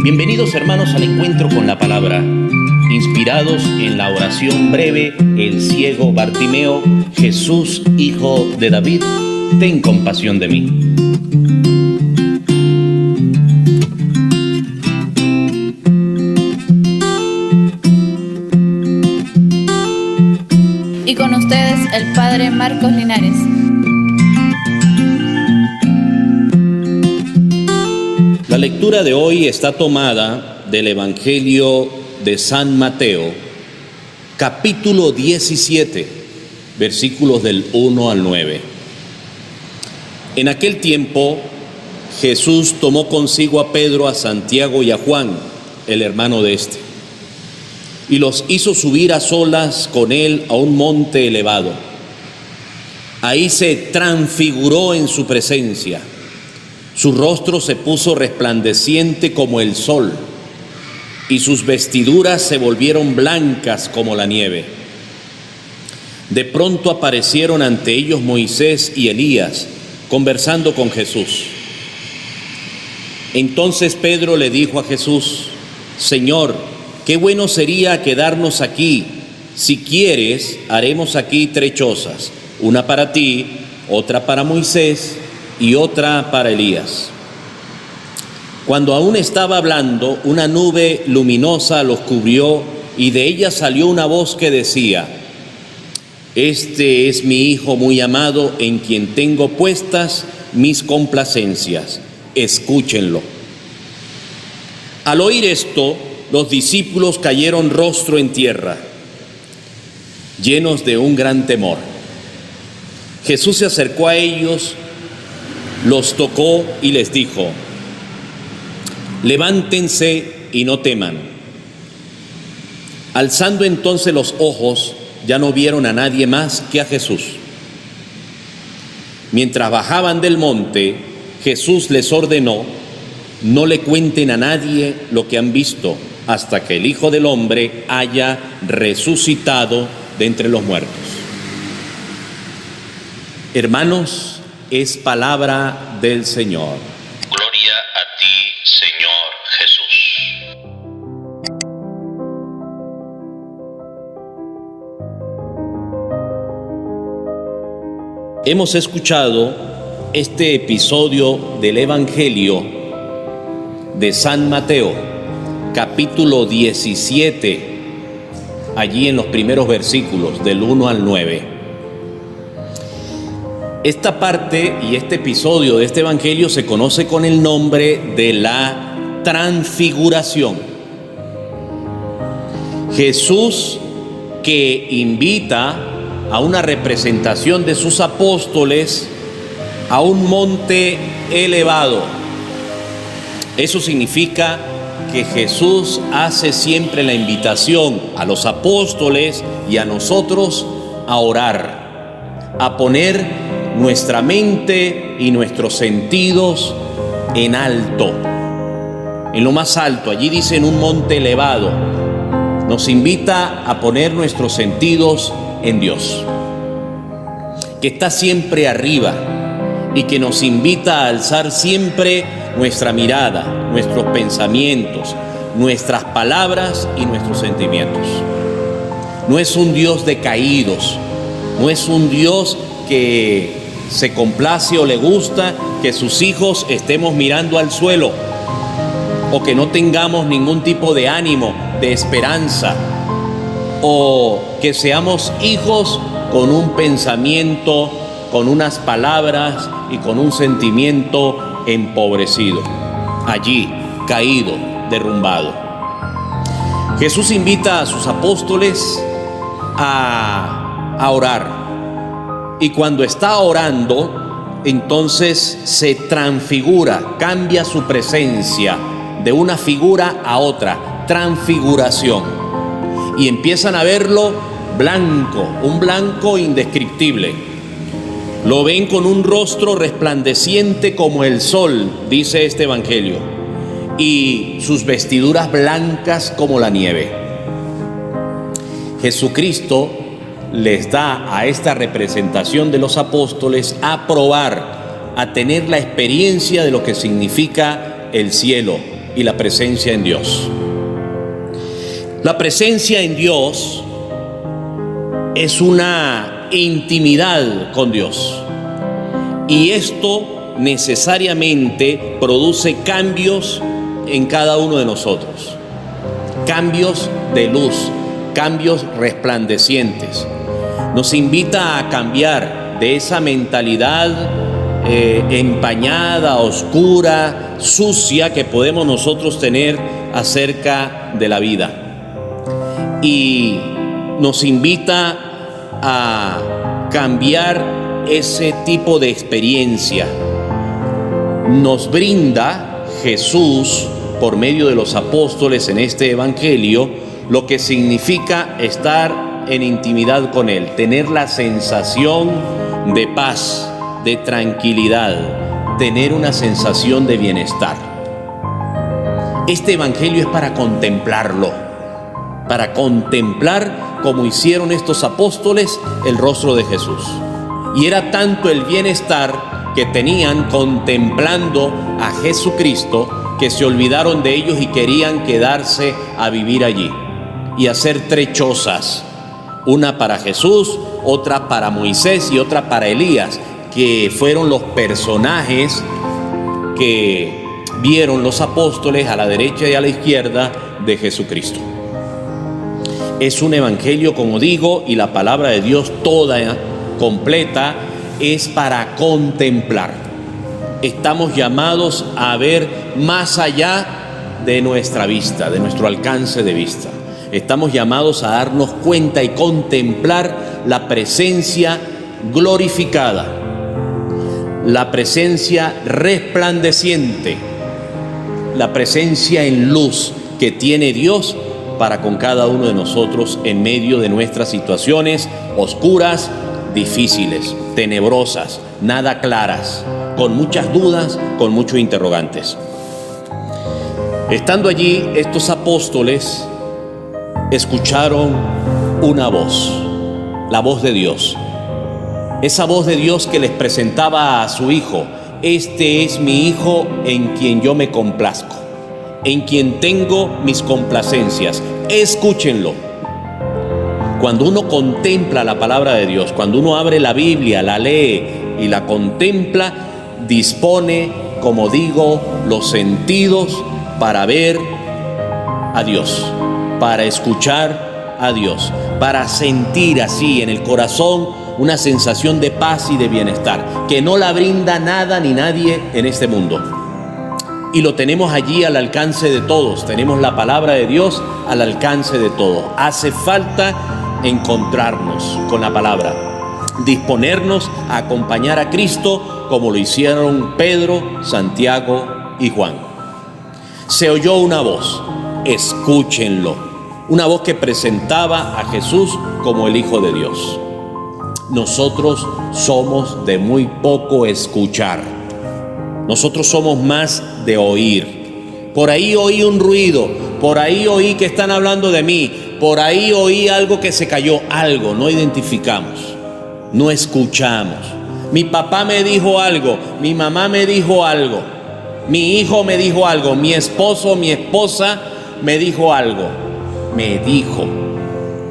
Bienvenidos hermanos al encuentro con la palabra, inspirados en la oración breve, el ciego Bartimeo: Jesús, hijo de David, ten compasión de mí. Y con ustedes el Padre Marcos Linares. La lectura de hoy está tomada del Evangelio de San Mateo, capítulo 17, versículos del 1 al 9. En aquel tiempo, Jesús tomó consigo a Pedro, a Santiago y a Juan, el hermano de este, y los hizo subir a solas con él a un monte elevado. Ahí se transfiguró en su presencia. Su rostro se puso resplandeciente como el sol, y sus vestiduras se volvieron blancas como la nieve. De pronto aparecieron ante ellos Moisés y Elías, conversando con Jesús. Entonces Pedro le dijo a Jesús: Señor, qué bueno sería quedarnos aquí. Si quieres, haremos aquí 3 chozas, una para ti, otra para Moisés y otra para Elías. Cuando aún estaba hablando, una nube luminosa los cubrió y de ella salió una voz que decía: Este es mi Hijo muy amado, en quien tengo puestas mis complacencias. Escúchenlo. Al oír esto, los discípulos cayeron rostro en tierra, llenos de un gran temor. Jesús se acercó a ellos, los tocó y les dijo: levántense y no teman. Alzando entonces los ojos, ya no vieron a nadie más que a Jesús. Mientras bajaban del monte, Jesús les ordenó: no le cuenten a nadie lo que han visto, hasta que el Hijo del Hombre haya resucitado de entre los muertos. Hermanos, es palabra del Señor. Gloria a ti, Señor Jesús. Hemos escuchado este episodio del Evangelio de San Mateo, capítulo 17, allí en los primeros versículos, del 1 al 9. Esta parte y este episodio de este Evangelio se conoce con el nombre de la transfiguración. Jesús, que invita a una representación de sus apóstoles a un monte elevado. Eso significa que Jesús hace siempre la invitación a los apóstoles y a nosotros a orar, a poner nuestra mente y nuestros sentidos en alto, en lo más alto. Allí dice en un monte elevado. Nos invita a poner nuestros sentidos en Dios, que está siempre arriba y que nos invita a alzar siempre nuestra mirada, nuestros pensamientos, nuestras palabras y nuestros sentimientos. No es un Dios de caídos, no es un Dios que se complace o le gusta que sus hijos estemos mirando al suelo, o que no tengamos ningún tipo de ánimo, de esperanza, o que seamos hijos con un pensamiento, con unas palabras y con un sentimiento empobrecido, allí, caído, derrumbado. Jesús invita a sus apóstoles a orar. Y cuando está orando, entonces se transfigura, cambia su presencia de una figura a otra, transfiguración. Y empiezan a verlo blanco, un blanco indescriptible. Lo ven con un rostro resplandeciente como el sol, dice este Evangelio, y sus vestiduras blancas como la nieve. Jesucristo les da a esta representación de los apóstoles a probar, a tener la experiencia de lo que significa el cielo, y la presencia en Dios. La presencia en Dios es una intimidad con Dios, y esto necesariamente produce cambios en cada uno de nosotros, cambios de luz, cambios resplandecientes. Nos invita a cambiar de esa mentalidad empañada, oscura, sucia que podemos nosotros tener acerca de la vida, y nos invita a cambiar ese tipo de experiencia. Nos brinda Jesús, por medio de los apóstoles en este evangelio, lo que significa estar en intimidad con Él, tener la sensación de paz, de tranquilidad, tener una sensación de bienestar. Este evangelio es para contemplarlo, para contemplar como hicieron estos apóstoles el rostro de Jesús. Y era tanto el bienestar que tenían contemplando a Jesucristo que se olvidaron de ellos y querían quedarse a vivir allí y hacer 3 chozas, una para Jesús, otra para Moisés y otra para Elías, que fueron los personajes que vieron los apóstoles a la derecha y a la izquierda de Jesucristo. Es un evangelio, como digo, y la palabra de Dios toda completa es para contemplar. Estamos llamados a ver más allá de nuestra vista, de nuestro alcance de vista. Estamos llamados a darnos cuenta y contemplar la presencia glorificada, la presencia resplandeciente, la presencia en luz que tiene Dios para con cada uno de nosotros en medio de nuestras situaciones oscuras, difíciles, tenebrosas, nada claras, con muchas dudas, con muchos interrogantes. Estando allí, estos apóstoles escucharon una voz, la voz de Dios. Esa voz de Dios que les presentaba a su Hijo. Este es mi Hijo en quien yo me complazco, en quien tengo mis complacencias. Escúchenlo. Cuando uno contempla la palabra de Dios, cuando uno abre la Biblia, la lee y la contempla, dispone, como digo, los sentidos para ver a Dios, para escuchar a Dios, para sentir así en el corazón una sensación de paz y de bienestar que no la brinda nada ni nadie en este mundo. Y lo tenemos allí al alcance de todos. Tenemos la palabra de Dios al alcance de todos. Hace falta encontrarnos con la palabra, disponernos a acompañar a Cristo como lo hicieron Pedro, Santiago y Juan. Se oyó una voz, escúchenlo, una voz que presentaba a Jesús como el Hijo de Dios. Nosotros somos de muy poco escuchar. Nosotros somos más de oír. Por ahí oí un ruido, por ahí oí que están hablando de mí, por ahí oí algo que se cayó, algo, no identificamos, no escuchamos. Mi papá me dijo algo, mi mamá me dijo algo, mi hijo me dijo algo, mi esposo, mi esposa me dijo algo. Me dijo,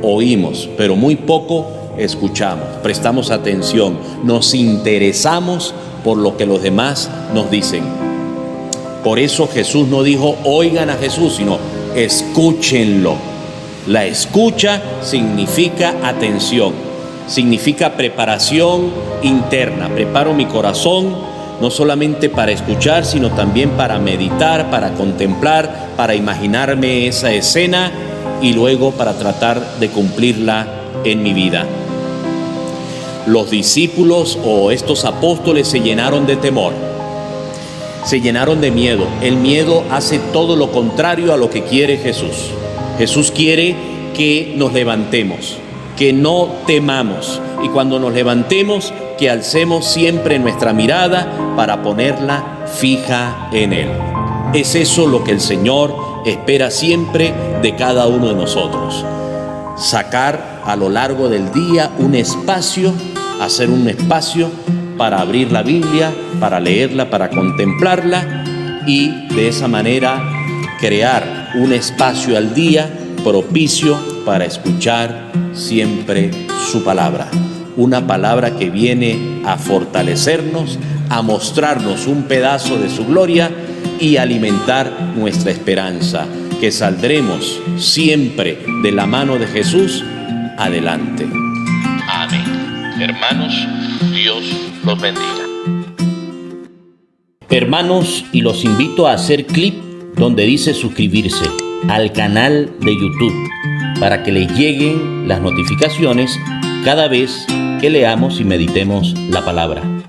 oímos, pero muy poco escuchamos, prestamos atención, nos interesamos por lo que los demás nos dicen. Por eso Jesús no dijo oigan a Jesús, sino escúchenlo. La escucha significa atención, significa preparación interna. Preparo mi corazón no solamente para escuchar, sino también para meditar, para contemplar, para imaginarme esa escena y luego para tratar de cumplirla en mi vida. Los discípulos o estos apóstoles se llenaron de temor, se llenaron de miedo. El miedo hace todo lo contrario a lo que quiere Jesús. Jesús quiere que nos levantemos, que no temamos, y cuando nos levantemos, que alcemos siempre nuestra mirada para ponerla fija en Él. Es eso lo que el Señor espera siempre de cada uno de nosotros. Sacar a lo largo del día un espacio, hacer un espacio para abrir la Biblia, para leerla, para contemplarla y de esa manera crear un espacio al día propicio para escuchar siempre su palabra. Una palabra que viene a fortalecernos, a mostrarnos un pedazo de su gloria y alimentar nuestra esperanza, que saldremos siempre de la mano de Jesús adelante. Amén. Hermanos, Dios los bendiga. Hermanos, y los invito a hacer clic donde dice suscribirse al canal de YouTube para que les lleguen las notificaciones cada vez que leamos y meditemos la palabra.